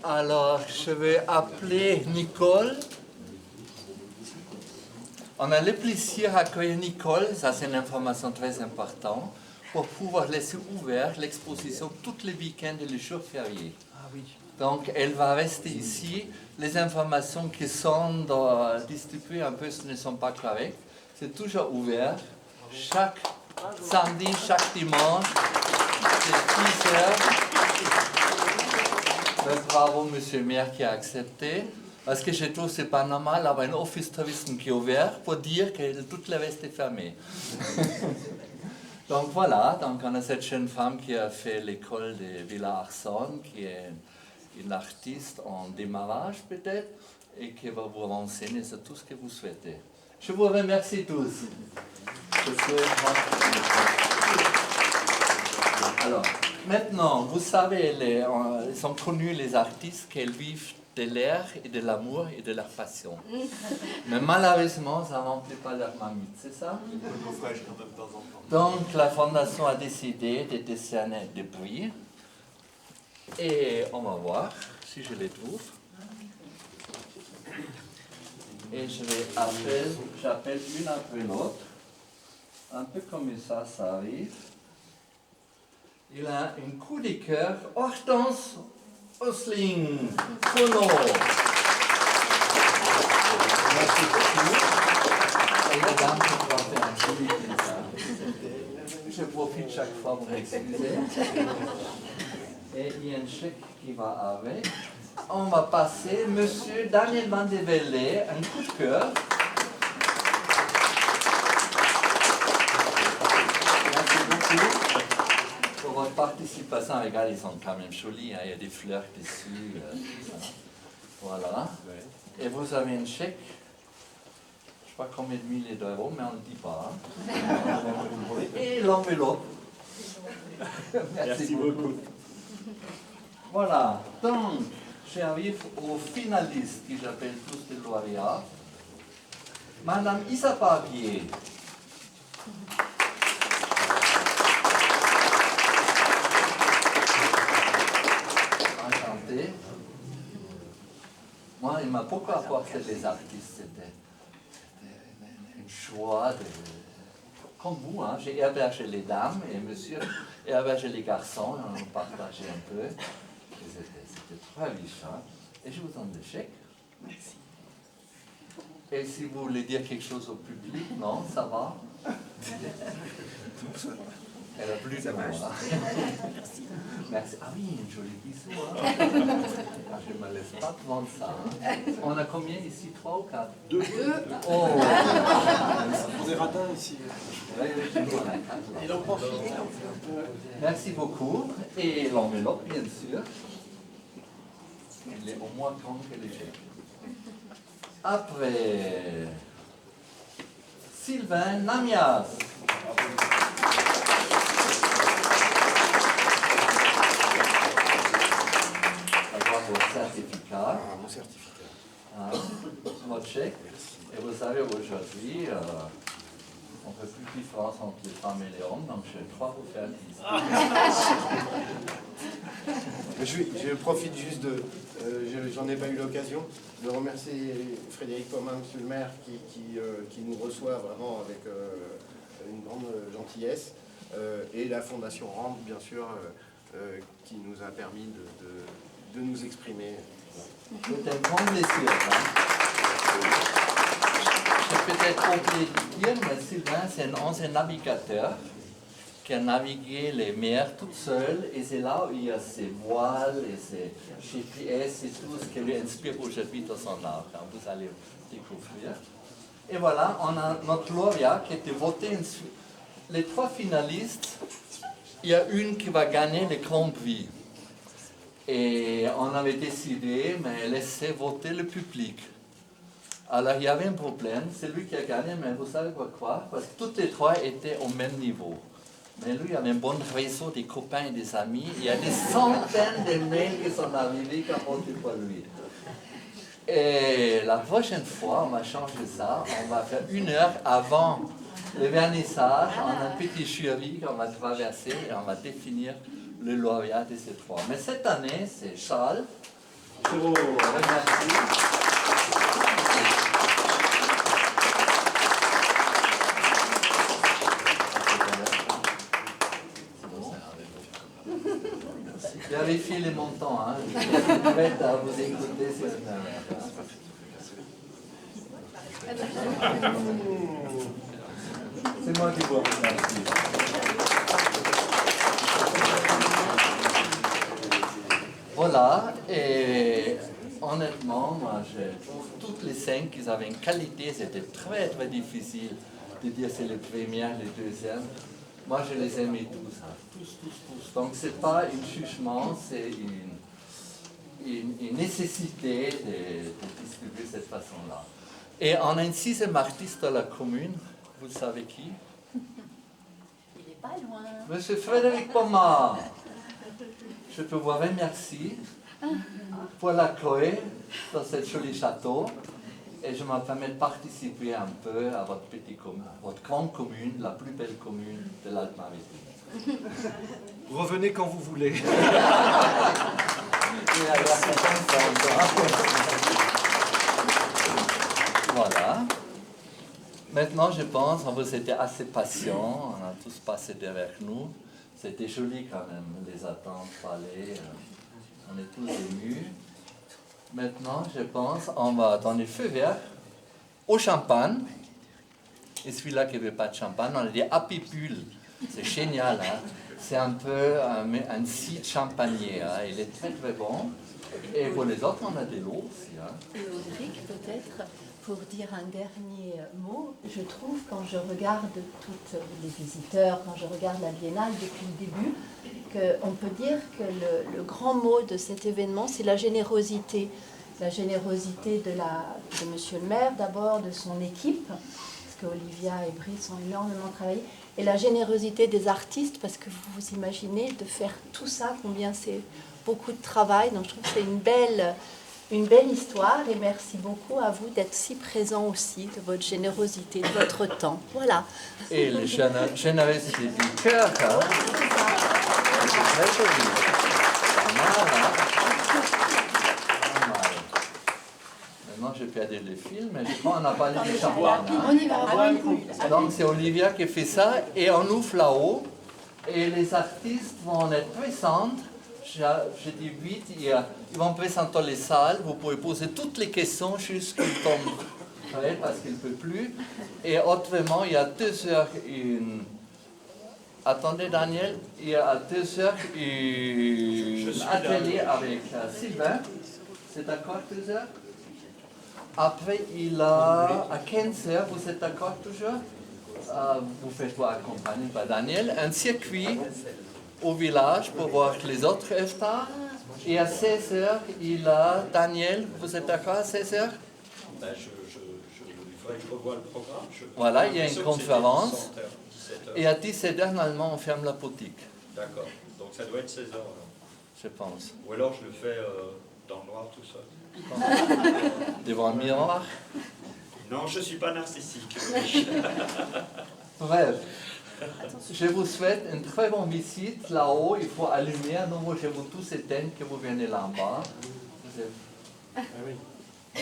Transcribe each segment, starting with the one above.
Alors, je vais appeler Nicole. On a le plaisir d'accueillir Nicole, ça c'est une information très importante, pour pouvoir laisser ouverte l'exposition tous les week-ends et les jours fériés. Ah oui. Donc, elle va rester ici. Les informations qui sont distribuées un peu ne sont pas correctes. C'est toujours ouvert. Chaque samedi, chaque dimanche, c'est 10 heures. Bravo, monsieur le maire, qui a accepté. Parce que je trouve que ce n'est pas normal d'avoir un office tourisme qui est ouvert pour dire que tout le reste est fermé. Donc voilà, donc on a cette jeune femme qui a fait l'école de Villa Arson, qui est une artiste en démarrage peut-être, et qui va vous renseigner sur tout ce que vous souhaitez. Je vous remercie tous. Alors, maintenant, vous savez, ils sont connus les artistes qu'ils vivent de l'air et de l'amour et de leur passion. Mais malheureusement, ça ne remplit pas leur mamite, c'est ça? Donc, la Fondation a décidé de décerner des prix. Et on va voir si je les trouve. Et j'appelle une après l'autre. Un peu comme ça arrive. Il a un coup de cœur, Hortense Osling, Sono. Merci beaucoup. Et la dame qui va faire un joli dessin. Je profite chaque fois pour m'excuser. Et il y a un chèque qui va avec. On va passer monsieur Daniel Mandevelle, un coup de cœur. Merci beaucoup pour votre participation. Regardez, ils sont quand même jolis, hein. Il y a des fleurs dessus. Voilà. Et vous avez un chèque. Je ne sais pas combien de milliers d'euros, mais on ne le dit pas. Hein. Et l'enveloppe. Merci beaucoup. Voilà, donc j'arrive aux finalistes qui j'appelle tous des lauréats. Madame Isa Barbier. Enchantée. Moi, il m'a beaucoup apporté les artistes. C'était une joie de... Comme vous, hein, j'ai hébergé les dames et monsieur hébergé les garçons, on a partagé un peu. C'était très riche. Hein. Et je vous donne le chèque. Merci. Et si vous voulez dire quelque chose au public, non, ça va. Elle a plus de moi. Merci. Merci. Ah oui, une jolie bisou. Hein. Ah, je ne me laisse pas prendre ça. Hein. On a combien ici? 3 ou 4? 2. Oh. On est radins ici. Et l'on profite. Merci beaucoup. Et l'enveloppe, bien sûr. Il est au moins grand que les chèques. Après, Sylvain Namias. Avoir votre certificat. Mon certificat. Hein, votre chèque. Et vous savez, aujourd'hui, on ne fait plus de différence entre les femmes et les hommes, donc je crois vous faire Je profite juste de... j'en ai pas eu l'occasion de remercier Frédéric Pomin, monsieur le maire, qui nous reçoit vraiment avec une grande gentillesse, et la Fondation Rand, bien sûr, qui nous a permis de nous exprimer. C'est un grand plaisir. J'ai peut-être oublié de dire, mais Sylvain, c'est un ancien navigateur qui a navigué les mers tout seul, et c'est là où il y a ses voiles et ses GPS et tout ce qui lui inspire aujourd'hui dans son art. Vous allez découvrir. Et voilà, on a notre lauréat qui a été voté. Les 3 finalistes, il y a une qui va gagner le Grand Prix. Et on avait décidé, mais laisser voter le public. Alors il y avait un problème, c'est lui qui a gagné, mais vous savez quoi? Parce que toutes les 3 étaient au même niveau. Mais lui, il avait un bon réseau des copains et des amis. Il y a des centaines de mails qui sont arrivés qui ont voté pour lui. Et la prochaine fois, on va changer ça. On va faire 1 heure avant le vernissage, on a un petit jury qu'on va traverser et on va définir le lauréat de ces trois. Mais cette année, c'est Charles. Je vous remercie. Vérifiez les montants, hein. Je suis prête à vous écouter, c'est une C'est moi qui vous remercie. Voilà, et honnêtement, moi je trouve toutes les cinq qu'ils avaient une qualité, c'était très très difficile de dire c'est le premier, le deuxième. Moi je les aimais tous, hein. Tous. Donc c'est pas un jugement, c'est une nécessité de distribuer cette façon-là. Et on a un sixième artiste dans la commune, vous savez qui? Il n'est pas loin. Monsieur Frédéric Pomard. Je peux vous remercier pour l'accueil dans ce joli château et je me permets de participer un peu à votre grande commune, la plus belle commune de l'Alpes-Maritimes. Revenez quand vous voulez. Voilà. Maintenant, je pense qu'on vous était assez patients, on a tous passé derrière nous. C'était joli quand même, les attentes, fallait, on est tous émus. Maintenant, je pense, on va donner feu vert au champagne. Et celui-là qui ne veut pas de champagne, on a des Happy Bull. C'est génial, hein? C'est un peu un site champagnier, hein? Il est très très bon. Et pour les autres, on a de l'eau aussi. Hein? Et Audric, peut-être, pour dire un dernier mot, je trouve, quand je regarde tous les visiteurs, quand je regarde la Biennale depuis le début, qu'on peut dire que le grand mot de cet événement, c'est la générosité. La générosité de Monsieur le maire, d'abord, de son équipe, parce qu'Olivia et Brice ont énormément travaillé, et la générosité des artistes, parce que vous vous imaginez de faire tout ça, combien c'est beaucoup de travail. Donc je trouve que c'est une belle histoire, et merci beaucoup à vous d'être si présents aussi, de votre générosité, de votre temps. Voilà. Et la générosité du cœur, hein? C'est très joli. Pas mal, hein? Pas mal. Maintenant, j'ai perdu le film, mais je crois qu'on a parlé du champagne. Hein? On y va. Donc c'est Olivia qui fait ça, et on ouvre là-haut, et les artistes vont être présents. Je dis vite, ils vont présenter les salles, vous pouvez poser toutes les questions jusqu'à tombe prêt parce qu'il ne peut plus. Et autrement, il y a 2 heures une... Attendez Daniel, il y a 2 heures un atelier avec Sylvain. C'est d'accord 2 heures? Après, il a à 15 heures, vous êtes d'accord toujours? Vous faites-vous accompagner par Daniel, un circuit au village pour voir les autres stars. Et à 16h, il a Daniel, vous êtes d'accord à 16h? Ben, il faudrait que je revoie le programme. Voilà, il y a une conférence. Et à 17h, normalement, on ferme la boutique. D'accord, donc ça doit être 16h alors. Je pense. Ou alors je le fais dans le noir tout seul. Devant un miroir? Non, je ne suis pas narcissique. Bref. Je vous souhaite une très bonne visite là-haut. Il faut allumer à nouveau. Je vous tous éteindre que vous venez là en bas.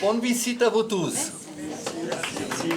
Bonne visite à vous tous. Merci.